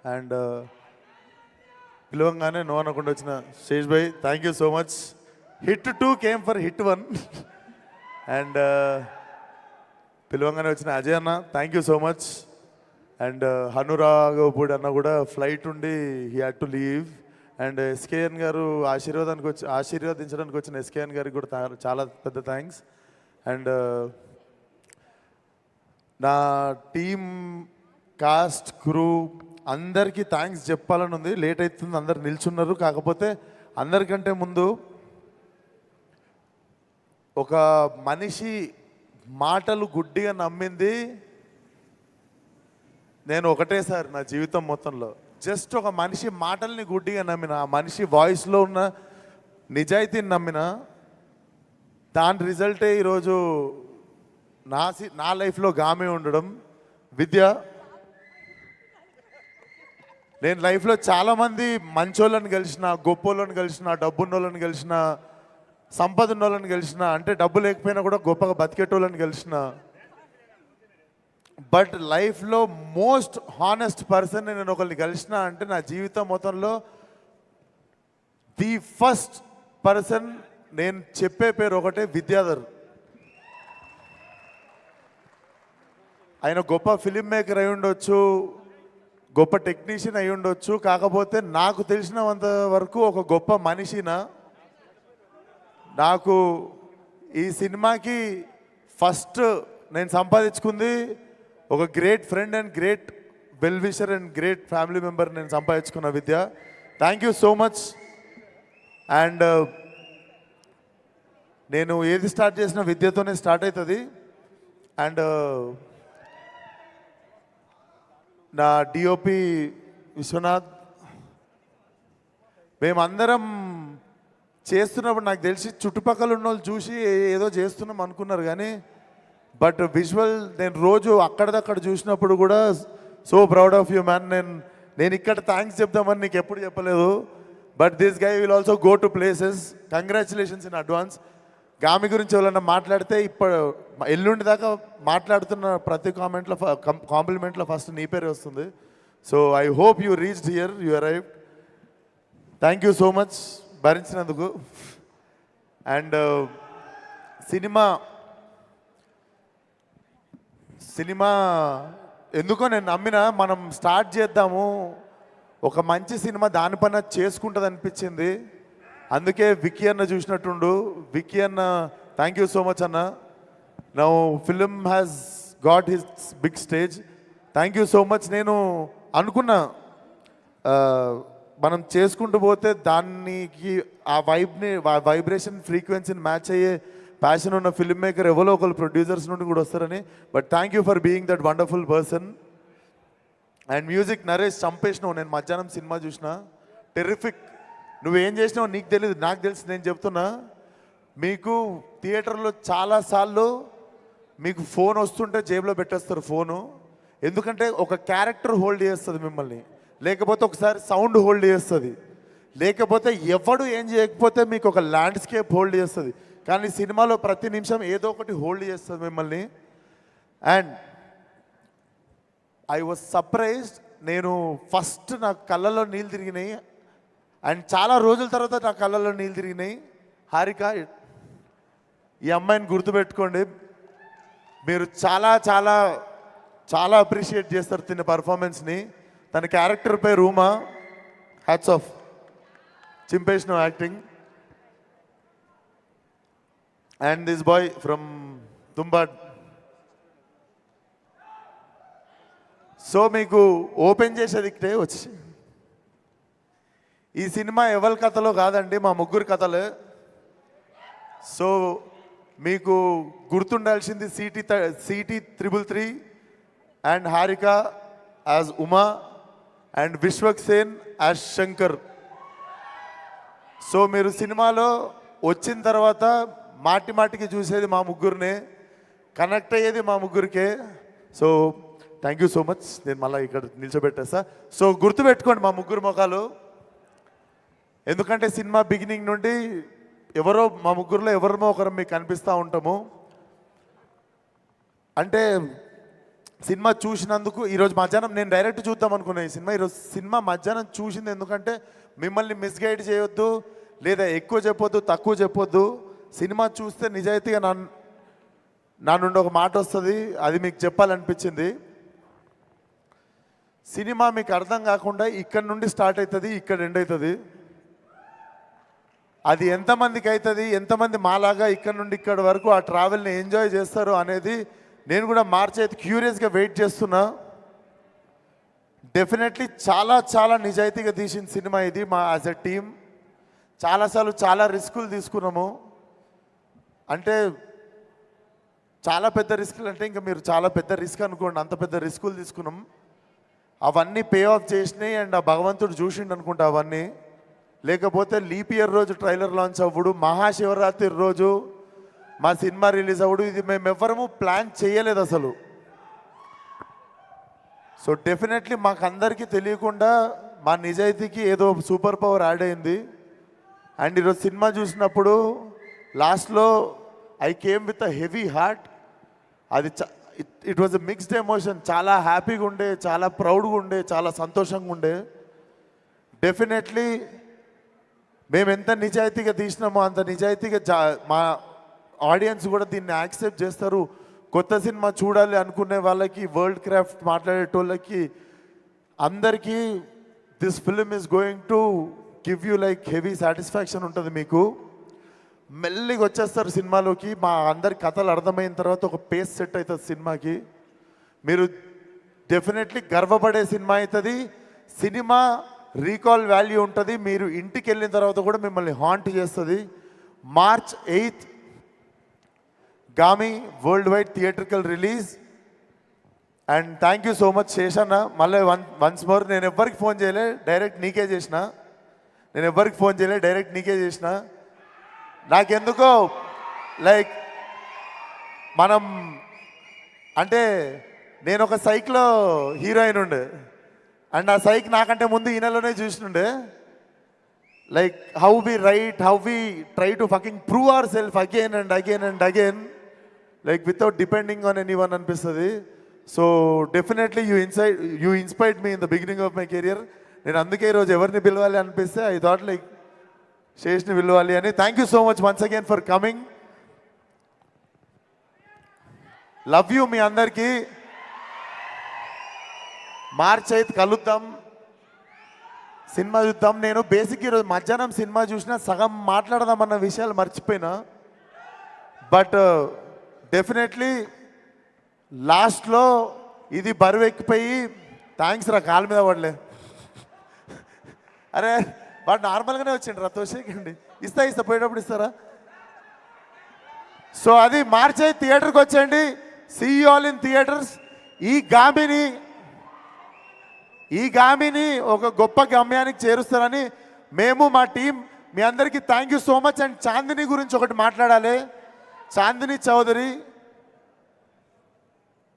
And పిలవంగానే no అనకుండా వచ్చిన Sesh bhai thank you so much. Hit 2 came for hit 1. And పిలవంగానే వచ్చిన అజయ్ అన్న thank you so much. And Hanu Raghavapudi అన్న కూడా ఫ్లైట్ ఉండి he had to leave. And SKN garu ఆశీర్వదించడానికి వచ్చిన ఎస్కేఎన్ గారికి కూడా చాలా పెద్ద థ్యాంక్స్. అండ్ నా టీమ్ కాస్ట్ క్రూ అందరికీ థ్యాంక్స్ చెప్పాలని ఉంది. లేట్ అవుతుంది, అందరు నిల్చున్నారు. కాకపోతే అందరికంటే ముందు ఒక మనిషి మాటలు గుడ్డిగా నమ్మింది నేను ఒకటే సార్ నా జీవితం మొత్తంలో. జస్ట్ ఒక మనిషి మాటల్ని గుడ్డిగా నమ్మిన, ఆ మనిషి వాయిస్లో ఉన్న నిజాయితీని నమ్మిన, దాని రిజల్టే ఈరోజు నా లైఫ్లో గామే ఉండడం. విద్య, నేను లైఫ్లో చాలామంది మంచోళ్ళని కలిసిన, గొప్పోళ్ళని కలిసిన, డబ్బున్నోళ్ళని కలిసిన, సంపద ఉన్నోళ్ళని కలిసిన, అంటే డబ్బు లేకపోయినా కూడా గొప్పగా బతికేటోళ్ళని కలిసిన. బట్ లైఫ్లో మోస్ట్ హానెస్ట్ పర్సన్ నేను ఒకరిని కలిసిన అంటే నా జీవితం మొత్తంలో ది ఫస్ట్ పర్సన్ నేను చెప్పే పేరు ఒకటే, విద్యాధర్. ఆయన గొప్ప ఫిలిం మేకర్ అయి ఉండొచ్చు, గొప్ప టెక్నీషియన్ అయి ఉండొచ్చు, కాకపోతే నాకు తెలిసినంత వరకు ఒక గొప్ప మనిషిన. నాకు ఈ సినిమాకి ఫస్ట్ నేను సంపాదించుకుంది ఒక great friend and great well wisher and great family member నేను సంపాదించుకున్న Vidya. Thank you so much. And నేను ఏది స్టార్ట్ చేసిన విద్యతోనే స్టార్ట్ అవుతుంది. అండ్ నా డిఓపి విశ్వనాథ్, మేమందరం చేస్తున్నప్పుడు నాకు తెలిసి చుట్టుపక్కల ఉన్న వాళ్ళు చూసి ఏదో చేస్తున్నాం అనుకున్నారు, కానీ బట్ విజువల్ నేను రోజు అక్కడదక్కడ చూసినప్పుడు కూడా so proud of you man. నేను ఇక్కడ థ్యాంక్స్ చెప్దామని నీకు ఎప్పుడు చెప్పలేదు. But this guy will also go to places. Congratulations in advance. Gaami గురించి ఎవరన్నా మాట్లాడితే ఇప్పుడు ఎల్లుండి దాకా మాట్లాడుతున్న ప్రతి కాంప్లిమెంట్లో ఫస్ట్ నీ పేరే వస్తుంది. So I hope you reached here, you arrived. Thank you so much భరించినందుకు. అండ్ సినిమా ఎందుకో నేను నమ్మిన, మనం స్టార్ట్ చేద్దాము, ఒక మంచి సినిమా దానిపైన చేసుకుంటుంది అనిపించింది. అందుకే విక్కీ అన్న చూసినట్టుండు. విక్కీ అన్న థ్యాంక్ యూ సో మచ్ అన్న. Now film has got his big stage. Thank you so much. నేను అనుకున్నా మనం చేసుకుంటూ పోతే దానికి ఆ వైబ్రేషన్ ఫ్రీక్వెన్సీని మ్యాచ్ అయ్యే ప్యాషన్ ఉన్న ఫిల్మ్ మేకర్ ఎవరో ఒకరు ప్రొడ్యూసర్స్ నుండి కూడా వస్తారని. But thank you for being that wonderful person. And music Naresh చంపేసినావు. నేను మధ్యాహ్నం సినిమా చూసిన, టెర్రిఫిక్. నువ్వేం చేసినావు నీకు తెలియదు, నాకు తెలుసు. నేను చెప్తున్నా, మీకు థియేటర్లో చాలాసార్లు మీకు ఫోన్ వస్తుంటే జేబులో పెట్టేస్తారు ఫోను. ఎందుకంటే ఒక క్యారెక్టర్ హోల్డ్ చేస్తుంది మిమ్మల్ని, లేకపోతే ఒకసారి సౌండ్ హోల్డ్ చేస్తుంది, లేకపోతే ఎవడు ఏం చేయకపోతే మీకు ఒక ల్యాండ్స్కేప్ హోల్డ్ చేస్తుంది. కానీ సినిమాలో ప్రతి నిమిషం ఏదో ఒకటి హోల్డ్ చేస్తుంది మిమ్మల్ని. And I was surprised. నేను ఫస్ట్ నా కళ్ళల్లో నీళ్ళు తిరిగినాయి, అండ్ చాలా రోజుల తర్వాత నా కళ్ళల్లో నీళ్ళు తిరిగినాయి. హారిక, ఈ అమ్మాయిని గుర్తుపెట్టుకోండి. మీరు చాలా చాలా చాలా అప్రిషియేట్ చేస్తారు తిన్న పర్ఫార్మెన్స్ని. తన క్యారెక్టర్ పేరు రూమా. హ్యాట్స్ ఆఫ్, చింపేసిన acting. And this boy from Tumbbad. So మీకు ఓపెన్ చేసేది ఇక్కడే వచ్చి, ఈ సినిమా ఎవరి కథలో కాదండి, మా ముగ్గురు కథలే. సో మీకు గుర్తుండాల్సింది city 333 and Harika as Uma and Vishwak Sen as Shankar. So మీరు సినిమాలో వచ్చిన తర్వాత మాటి మాటికి చూసేది మా ముగ్గురినే, కనెక్ట్ అయ్యేది మా ముగ్గురికే. So thank you so much. నేను మళ్ళీ ఇక్కడ నిల్చోబెట్టేస్తా. సో గుర్తుపెట్టుకోండి మా ముగ్గురు ముఖాలు, ఎందుకంటే సినిమా బిగినింగ్ నుండి ఎవరో మా ముగ్గురులో ఎవరినో ఒకరు మీకు కనిపిస్తూ ఉంటాము. అంటే సినిమా చూసినందుకు ఈరోజు మధ్యాహ్నం నేను డైరెక్ట్ చూద్దాం అనుకున్నాను ఈ సినిమా. ఈరోజు సినిమా మధ్యాహ్నం చూసింది ఎందుకంటే మిమ్మల్ని మిస్గైడ్ చేయొద్దు, లేదా ఎక్కువ చెప్పొద్దు, తక్కువ చెప్పొద్దు. సినిమా చూస్తే నిజాయితీగా నా నుండి ఒక మాట వస్తుంది, అది మీకు చెప్పాలనిపించింది. సినిమా మీకు అర్థం కాకుండా ఇక్కడ నుండి స్టార్ట్ అవుతుంది, ఇక్కడ ఎండ్ అవుతుంది. అది ఎంతమందికి అవుతుంది, ఎంతమంది మాలాగా ఇక్కడ నుండి ఇక్కడ వరకు ఆ ట్రావెల్ని ఎంజాయ్ చేస్తారు అనేది నేను కూడా మార్చి అయితే క్యూరియస్గా వెయిట్ చేస్తున్నా. డెఫినెట్లీ చాలా చాలా నిజాయితీగా తీసిన సినిమా ఇది. మా యాజ్ ఎ టీమ్ చాలాసార్లు చాలా రిస్కులు తీసుకున్నాము. అంటే చాలా పెద్ద రిస్కులు అంటే ఇంకా మీరు చాలా పెద్ద రిస్క్ అనుకోండి, అంత పెద్ద రిస్కులు తీసుకున్నాం. అవన్నీ పే ఆఫ్ చేసినాయి అండ్ ఆ భగవంతుడు చూసిండు అనుకుంటా అవన్నీ. లేకపోతే లీప్ ఇయర్ రోజు ట్రైలర్ లాంచ్ అవ్వడు, మహాశివరాత్రి రోజు మా సినిమా రిలీజ్ అవ్వడు, ఇది మేము ఎవ్వరము ప్లాన్ చేయలేదు అసలు. సో డెఫినెట్లీ మాకు అందరికీ తెలియకుండా మా నిజాయితీకి ఏదో సూపర్ పవర్ యాడ్ అయింది. అండ్ ఈరోజు సినిమా చూసినప్పుడు లాస్ట్లో I came with a heavy heart. అది it was a mixed emotion. చాలా హ్యాపీగా ఉండే, చాలా ప్రౌడ్గా ఉండే, చాలా సంతోషంగా ఉండే. డెఫినెట్లీ మేము ఎంత నిజాయితీగా తీసినామో అంత నిజాయితీగా మా ఆడియన్స్ కూడా దీన్ని యాక్సెప్ట్ చేస్తారు. కొత్త సినిమా చూడాలి అనుకునే వాళ్ళకి, వరల్డ్ క్రాఫ్ట్ మాట్లాడేటోళ్ళకి అందరికీ this film is going to give you like heavy satisfaction ఉంటుంది. మీకు మెల్లిగా వచ్చేస్తారు సినిమాలోకి. మా అందరి కథలు అర్థమైన తర్వాత ఒక పేస్ సెట్ అవుతుంది సినిమాకి. మీరు డెఫినెట్లీ గర్వపడే సినిమా అవుతుంది. సినిమా రీకాల్ వాల్యూ ఉంటుంది. మీరు ఇంటికి వెళ్ళిన తర్వాత కూడా మిమ్మల్ని హాంట్ చేస్తుంది. March 8th Gaami world wide theatrical release. And thank you so much Seshanna. మళ్ళీ వన్స్ మోర్, నేను ఎవ్వరికి ఫోన్ చేయలే, డైరెక్ట్ నీకే చేసిన. నాకెందుకో లైక్ మనం అంటే నేను ఒక సైక్లో హీరోయిన్ ఉండే అండ్ ఆ సైక్ నాకంటే ముందు ఈ నెలలోనే చూసినుండే. Like how we right, how we try to fucking prove our self again and again and again, like without depending on any one అనిపిస్తుంది. So definitely you inspired me in the beginning of my career. నేను అందుకే ఈరోజు ఎవరిని పిలవాలి అనిపిస్తే I thought like శేష్ని పిలవాలి అని. Thank you so much once again for coming. Love you మీ అందరికీ. March 8th కలుద్దాం, సినిమా చూద్దాం. నేను బేసిక్ ఈరోజు మధ్యాహ్నం సినిమా చూసినా సగం మాట్లాడదామన్న విషయాలు మర్చిపోయినా. బట్ డెఫినెట్లీ లాస్ట్లో ఇది బరువెక్కిపోయి, థ్యాంక్స్ రా, కాలు మీద పడలే. అరే వాడు నార్మల్గానే వచ్చిండు రా, తోసేకండి. ఇస్తా పోయేటప్పుడు ఇస్తారా? సో అది March 8th థియేటర్కి వచ్చేయండి. See you all in theatres. ఈ గామిని ఒక గొప్ప గమ్యానికి చేరుస్తారని మేము, మా టీం మీ అందరికీ thank you so much. And Chandini గురించి ఒకటి మాట్లాడాలి. చాందిని చౌదరి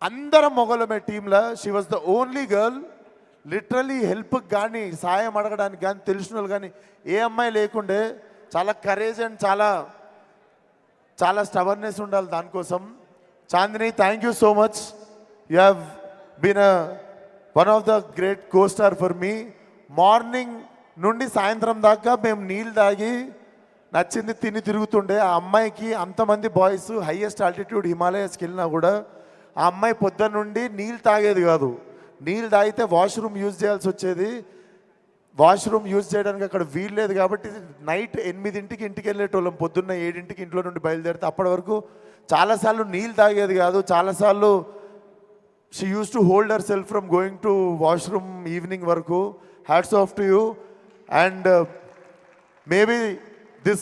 అందరం మొగలమే టీంలో. She was the only girl. Literally హెల్ప్కి కానీ, సాయం అడగడానికి కానీ, తెలిసిన వాళ్ళు కానీ ఏ అమ్మాయి లేకుండే. చాలా కరేజ్ అండ్ చాలా స్టబర్నెస్ ఉండాలి దానికోసం. Chandini, thank you so much. You have been one of the great co-star for me. Morning నుండి సాయంత్రం దాకా మేము నీళ్ళు తాగి నచ్చింది తిని తిరుగుతుండే. ఆ అమ్మాయికి అంతమంది బాయ్స్ హైయెస్ట్ ఆల్టిట్యూడ్ హిమాలయస్కి వెళ్ళినా కూడా ఆ అమ్మాయి పొద్దున్న నుండి నీళ్ళు తాగేది కాదు. నీళ్ళు తాగితే వాష్రూమ్ యూజ్ చేయాల్సి వచ్చేది. వాష్రూమ్ యూజ్ చేయడానికి అక్కడ వీలు లేదు కాబట్టి నైట్ 8ంటికి ఇంటికి వెళ్ళేటోళ్ళం, పొద్దున్న 7ంటికి ఇంట్లో నుండి బయలుదేరితే. అప్పటి వరకు చాలాసార్లు నీళ్ళు తాగేది కాదు. చాలాసార్లు she used to hold herself from going to washroom evening varaku. Hats off to you. And maybe this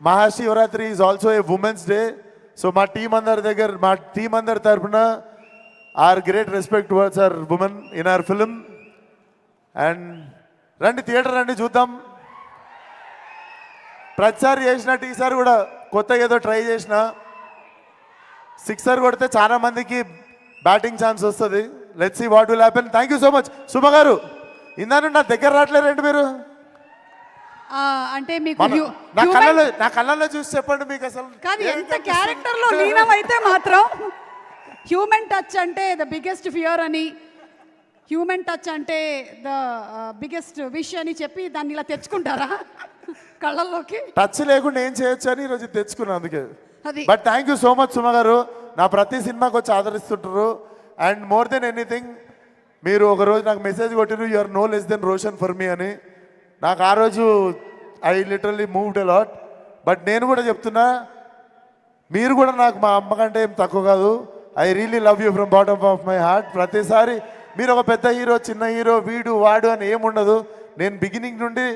Mahashivaratri is also a women's day. So my team andar tarpuna our great respect towards our women in our film. And randi theater randi చూద్దాం. ప్రతిసారి చేసినట్టు ఈసారి కూడా కొత్తగా ఏదో try చేసిన. Sixer కొడితే చాలా మందికి బ్యాటింగ్ ఛాన్స్ వస్తుంది. Let's see what will happen. Thank you so much. Suma గారు, ఇందాను నా దగ్గర రావట్లేరండి మీరు. అంటే మీకు నా కళ్ళలో చూసి చెప్పండి మీకు అసలు కాదు ఎంత క్యారెక్టర్ లో లీనం అయితే మాత్రం హ్యూమన్ టచ్ అంటే ద బిగ్గెస్ట్ ఫియర్ అని, హ్యూమన్ టచ్ అంటే ద బిగ్గెస్ట్ విష్ అని చెప్పి దాన్ని ఇలా తెచ్చుకుంటారా కళ్ళల్లోకి? టచ్ లేకుండా ఏం చేయొచ్చు అని ఈరోజు తెచ్చుకున్నాను అందుకే. అది but thank you so much Suma garu, నా ప్రతి సినిమాకి వచ్చి ఆదరిస్తుంటారు. అండ్ మోర్ దెన్ ఎనీథింగ్ మీరు ఒక రోజు నాకు మెసేజ్ కొట్టిరు, you are no less than Roshan for me అని. నాకు ఆ రోజు I literally moved a lot. But నేను కూడా చెప్తున్నా, మీరు కూడా నాకు మా అమ్మ కంటే ఏం తక్కువ కాదు. I really love you from bottom of my heart. ప్రతిసారి మీరు ఒక పెద్ద హీరో, చిన్న హీరో, వీడు వాడు అని ఏముండదు. నేను బిగినింగ్ నుండి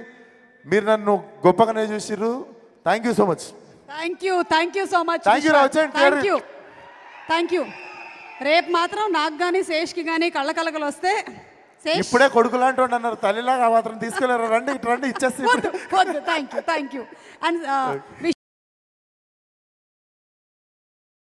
మీరు నన్ను గొప్పగానే చూసిర్రు. Thank you so much. Thank you so much. Thank you, వచ్చేయండి. Thank you. రేపు మాత్రం నాకు కానీ శేష్కి కానీ కళ్ళకలకలు వస్తే శేష్ ఇప్పుడే కొడుకు లాంటి వాడు అన్నారు, తల్లిలాగా ఆ మాత్రం తీసుకెళ్ళారు. రండి ఇటు రండి, ఇచ్చేస్తే వద్దు. Thank you. అండ్